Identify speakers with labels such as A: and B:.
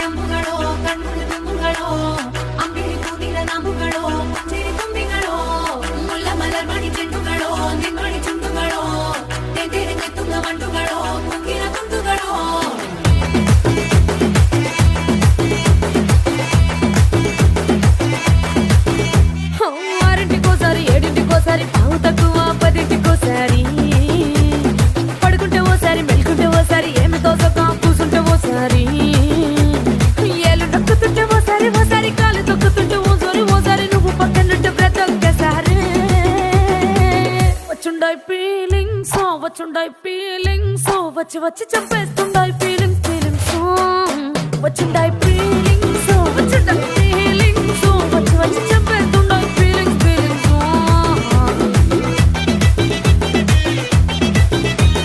A: ಅಂಬುಗಳೋ ಕಣ್ಮುಂಡು ತುಂಬುಗಳೋ ಅಂಬಿಳಿ ಕೂದಿರ ನಂಬುಗಳೋ ಪಂಜಿರಿ ತುಂಬಿಗಳೋ ಮುಲ್ಲ ಮಲರ್ ಮಣಿ ಚೆಂಡುಗಳೋ ನಿನ್ಮಣಿ ಚುಂಡುಗಳೋ ತೆಂದಿರಂಗೆ ತುಂಗ ಮಂಡುಗಳೋ ಕುಂಗಿನ ತುಂಡುಗಳೋ ఆరింటికోసారి ఏడింటికోసారి పావు తక్కువ పదింటికోసారి పడుకుంటే ఓసారి మెలుకుంటే ఓసారి ఏమి తోసక కూసుంటే ఓసారి ఏళ్ళు నొక్కుతుంటే ఓసారి ఓసారి కాలు తొక్కుతుంటే ఓసారి నువ్వు పక్కనుంటే ప్రతి ఒక్కసారి వచ్చుండాయి ఫీలింగ్స్ వచ్చి వచ్చి చంపేస్తుండాయి ఫీలింగ్స్ వచ్చుండాయి ఫీలింగ్స్